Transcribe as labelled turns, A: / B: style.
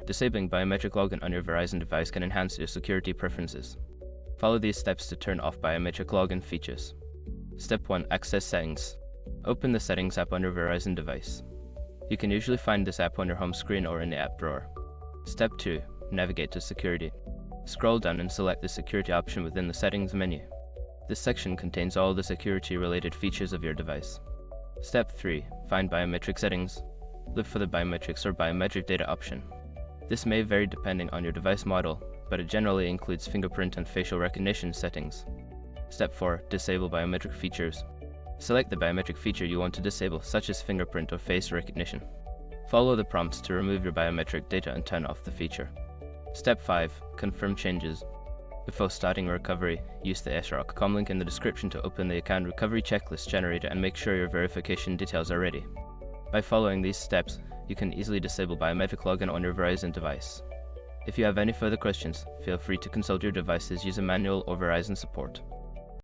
A: Disabling biometric login on your Verizon device can enhance your security preferences. Follow these steps to turn off biometric login features. Step 1. Access Settings. Open the Settings app on your Verizon device. You can usually find this app on your home screen or in the app drawer. Step 2. Navigate to Security. Scroll down and select the Security option within the Settings menu. This section contains all the security-related features of your device. Step 3. Find Biometric Settings. Look for the Biometrics or Biometric Data option. This may vary depending on your device model, but it generally includes fingerprint and facial recognition settings. Step 4. Disable biometric features. Select the biometric feature you want to disable, such as fingerprint or face recognition. Follow the prompts to remove your biometric data and turn off the feature. Step 5. Confirm changes. Before starting a recovery, use the sroc.com link in the description to open the account recovery checklist generator and make sure your verification details are ready. By following these steps, you can easily disable biometric login on your Verizon device. If you have any further questions, feel free to consult your device's user manual or Verizon support.